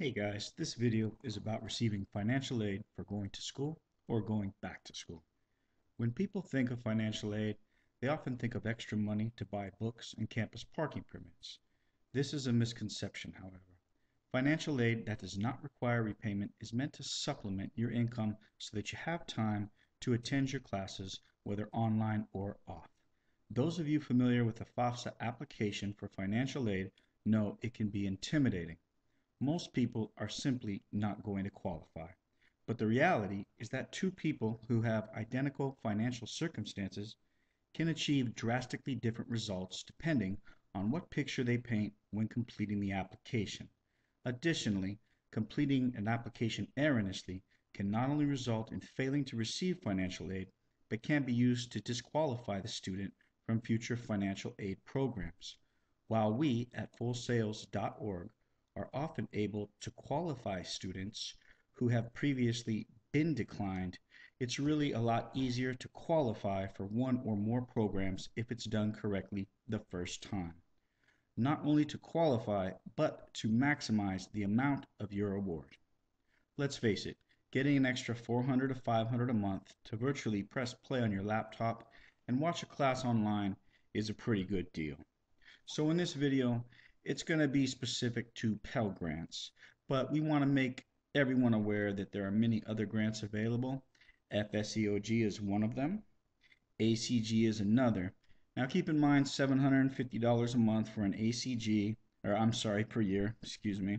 Hey guys, this video is about receiving financial aid for going to school or going back to school. When people think of financial aid, they often think of extra money to buy books and campus parking permits. This is a misconception, however. Financial aid that does not require repayment is meant to supplement your income so that you have time to attend your classes, whether online or off. Those of you familiar with the FAFSA application for financial aid know it can be intimidating. Most people are simply not going to qualify. But the reality is that two people who have identical financial circumstances can achieve drastically different results depending on what picture they paint when completing the application. Additionally, completing an application erroneously can not only result in failing to receive financial aid, but can be used to disqualify the student from future financial aid programs. While we at fullsales.org are often able to qualify students who have previously been declined, it's really a lot easier to qualify for one or more programs if it's done correctly the first time. Not only to qualify, but to maximize the amount of your award. Let's face it, getting an extra 400 to 500 a month to virtually press play on your laptop and watch a class online is a pretty good deal. So in this video, it's going to be specific to Pell Grants, but we want to make everyone aware that there are many other grants available. FSEOG is one of them. ACG is another. Now keep in mind $750 a month for an ACG, or I'm sorry, per year, excuse me,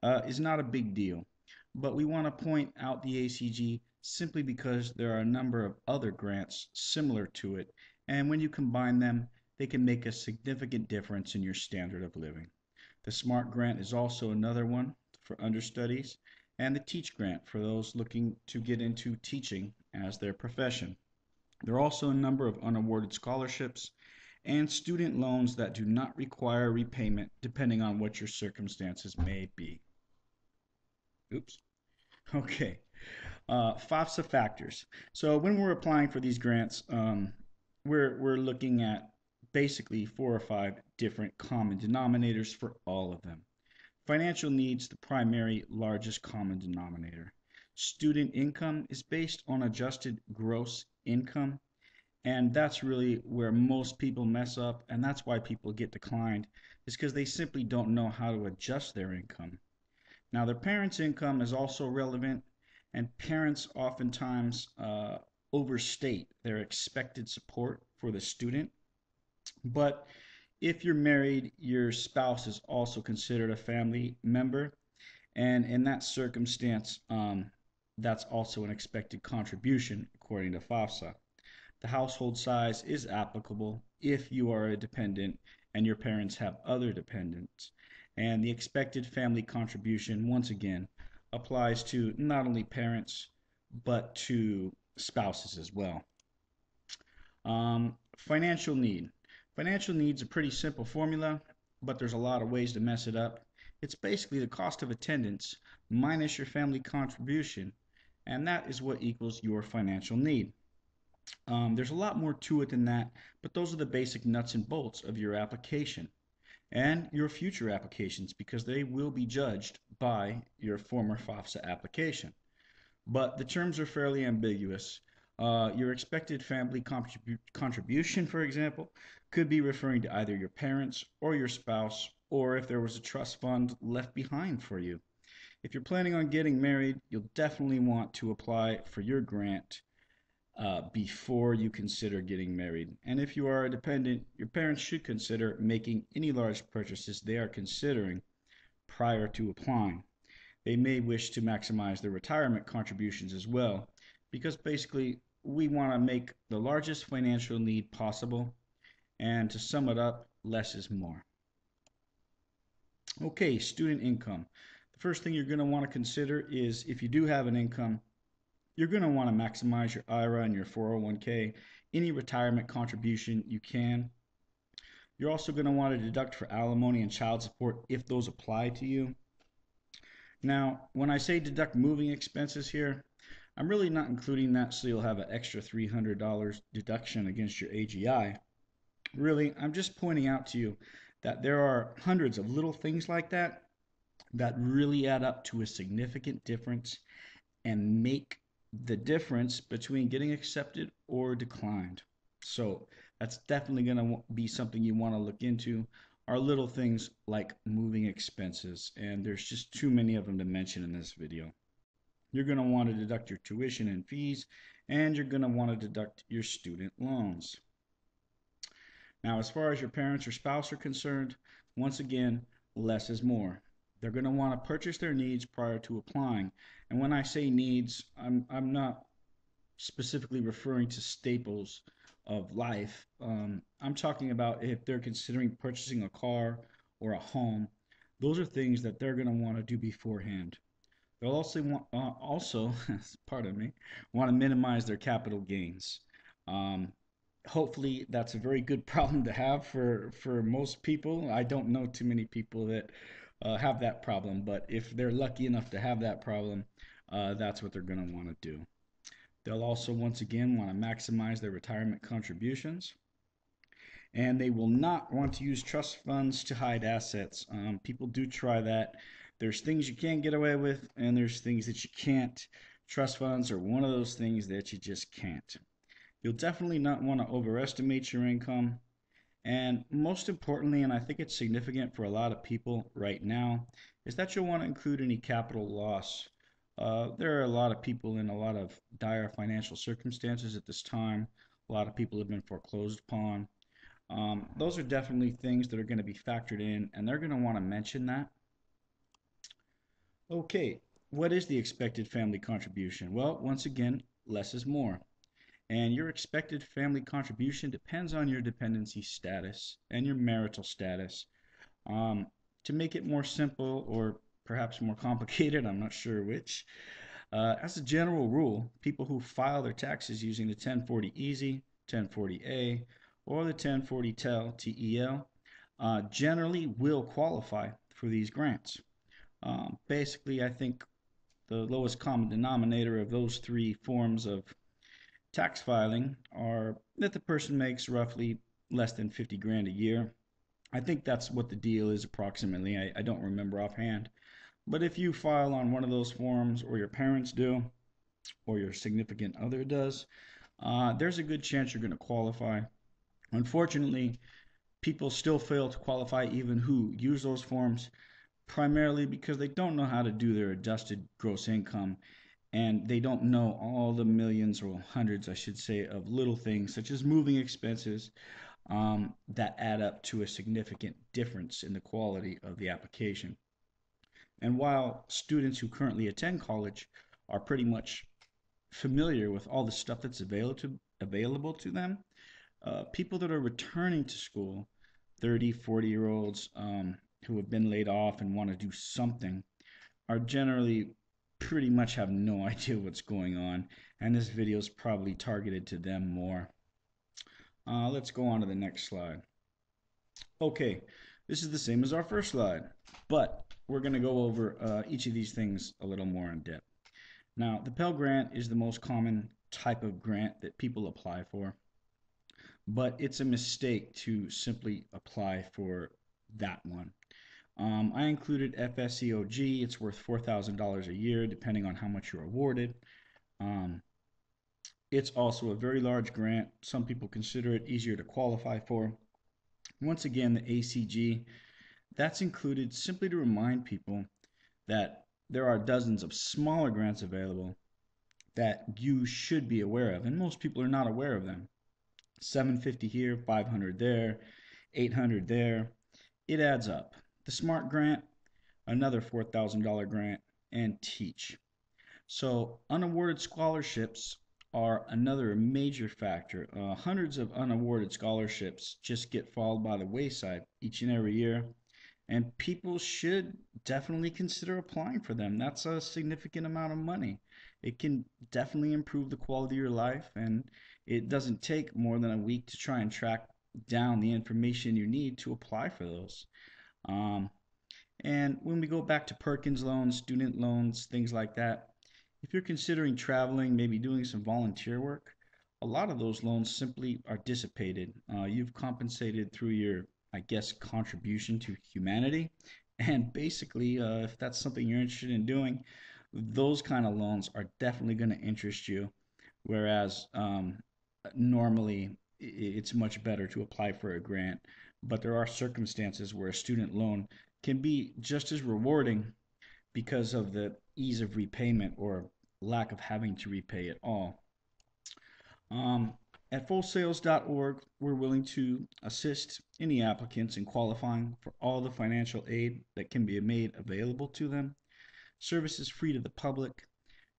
is not a big deal. But we want to point out the ACG simply because there are a number of other grants similar to it, and when you combine them, they can make a significant difference in your standard of living. The SMART grant is also another one for understudies, and the TEACH grant for those looking to get into teaching as their profession. There are also a number of unawarded scholarships and student loans that do not require repayment depending on what your circumstances may be. Oops. Okay. FAFSA factors. So when we're applying for these grants, we're looking at basically 4 or 5 different common denominators for all of them. Financial needs, the primary largest common denominator. Student income is based on adjusted gross income, and that's really where most people mess up, and that's why people get declined, is because they simply don't know how to adjust their income. Now, their parents' income is also relevant, and parents oftentimes overstate their expected support for the student. But if you're married, your spouse is also considered a family member, and in that circumstance, that's also an expected contribution according to FAFSA. The household size is applicable if you are a dependent and your parents have other dependents. And the expected family contribution, once again, applies to not only parents, but to spouses as well. Financial need. Financial need's a pretty simple formula, but there's a lot of ways to mess it up. It's basically the cost of attendance minus your family contribution, and that is what equals your financial need. There's a lot more to it than that, but those are the basic nuts and bolts of your application and your future applications because they will be judged by your former FAFSA application. But the terms are fairly ambiguous. Your expected family contribution, for example, could be referring to either your parents or your spouse, or if there was a trust fund left behind for you. If you're planning on getting married, you'll definitely want to apply for your grant before you consider getting married. And if you are a dependent, your parents should consider making any large purchases they are considering prior to applying. They may wish to maximize their retirement contributions as well, because basically we want to make the largest financial need possible, and to sum it up, less is more. Okay, student income. The first thing you're going to want to consider is if you do have an income, you're going to want to maximize your IRA and your 401k, any retirement contribution you can. You're also going to want to deduct for alimony and child support if those apply to you. Now, when I say deduct moving expenses here, I'm really not including that so you'll have an extra $300 deduction against your AGI. Really, I'm just pointing out to you that there are hundreds of little things like that that really add up to a significant difference and make the difference between getting accepted or declined. So that's definitely going to be something you want to look into. Are little things like moving expenses, and there's just too many of them to mention in this video. You're going to want to deduct your tuition and fees, and you're going to want to deduct your student loans. Now, as far as your parents or spouse are concerned, once again, less is more. They're going to want to purchase their needs prior to applying. And when I say needs, I'm not specifically referring to staples of life. I'm talking about if they're considering purchasing a car or a home. Those are things that they're going to want to do beforehand. They'll also pardon me, want to minimize their capital gains. Um, Hopefully, that's a very good problem to have for most people. I don't know too many people that have that problem, but if they're lucky enough to have that problem, that's what they're going to want to do. They'll also, once again, want to maximize their retirement contributions, and they will not want to use trust funds to hide assets. People do try that. There's things you can get away with, and there's things that you can't. Trust funds are one of those things that you just can't. You'll definitely not want to overestimate your income. And most importantly, and I think it's significant for a lot of people right now, is that you'll want to include any capital loss. There are a lot of people in a lot of dire financial circumstances at this time. A lot of people have been foreclosed upon. Those are definitely things that are going to be factored in, and they're going to want to mention that. Okay, what is the expected family contribution? Well, once again, less is more. And your expected family contribution depends on your dependency status and your marital status. Um, to make it more simple or perhaps more complicated, I'm not sure which. As a general rule, people who file their taxes using the 1040 Easy, 1040A, or the 1040 TEL, generally will qualify for these grants. Basically, I think the lowest common denominator of those three forms of tax filing are that the person makes roughly less than 50 grand a year. I think that's what the deal is approximately. I don't remember offhand. But if you file on one of those forms, or your parents do, or your significant other does, there's a good chance you're going to qualify. Unfortunately, people still fail to qualify even who use those forms, primarily because they don't know how to do their adjusted gross income, and they don't know all the millions, or hundreds, I should say, of little things such as moving expenses that add up to a significant difference in the quality of the application. And while students who currently attend college are pretty much familiar with all the stuff that's available to them, people that are returning to school, 30, 40-year olds who have been laid off and want to do something, are generally pretty much have no idea what's going on, and this video is probably targeted to them more. Let's go on to the next slide. Okay, this is the same as our first slide, but we're going to go over each of these things a little more in depth. Now, the Pell Grant is the most common type of grant that people apply for, but it's a mistake to simply apply for that one. I included FSEOG. It's worth $4,000 a year, depending on how much you're awarded. Um, it's also a very large grant. Some people consider it easier to qualify for. Once again, the ACG, that's included simply to remind people that there are dozens of smaller grants available that you should be aware of, and most people are not aware of them. 750 here, 500 there, 800 there. It adds up. The SMART grant, another $4,000 grant, and TEACH. So unawarded scholarships are another major factor. Hundreds of unawarded scholarships just get fallen by the wayside each and every year, and people should definitely consider applying for them. That's a significant amount of money. It can definitely improve the quality of your life, and it doesn't take more than a week to try and track down the information you need to apply for those. Um, and when we go back to Perkins loans, student loans, things like that, if you're considering traveling, maybe doing some volunteer work, a lot of those loans simply are dissipated. You've compensated through your, I guess, contribution to humanity, And basically, if that's something you're interested in doing, those kind of loans are definitely going to interest you. Whereas normally it's much better to apply for a grant, but there are circumstances where a student loan can be just as rewarding because of the ease of repayment or lack of having to repay at all. Um, at fullsales.org, we're willing to assist any applicants in qualifying for all the financial aid that can be made available to them. Service is free to the public.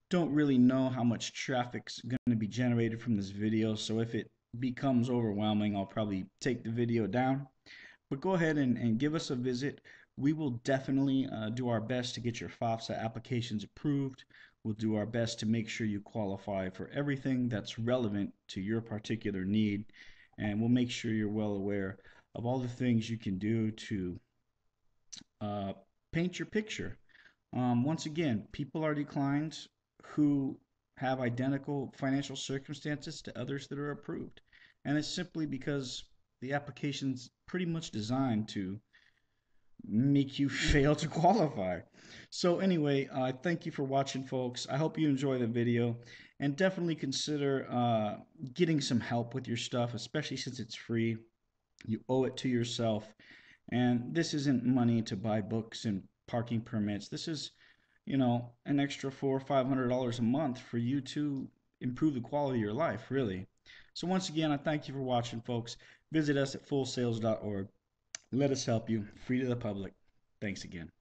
Don't really know how much traffic's going to be generated from this video, so if it becomes overwhelming, I'll probably take the video down. But go ahead and give us a visit. We will definitely do our best to get your FAFSA applications approved. We'll do our best to make sure you qualify for everything that's relevant to your particular need. And we'll make sure you're well aware of all the things you can do to uh, paint your picture. Once again, people are declined who have identical financial circumstances to others that are approved. And it's simply because the application's pretty much designed to make you fail to qualify. So anyway, thank you for watching, folks. I hope you enjoy the video, and definitely consider getting some help with your stuff, especially since it's free. You owe it to yourself. And this isn't money to buy books and parking permits. This is, an extra $400 or $500 a month for you to improve the quality of your life, really. So once again, I thank you for watching, folks. Visit us at fullsales.org. Let us help you, free to the public. Thanks again.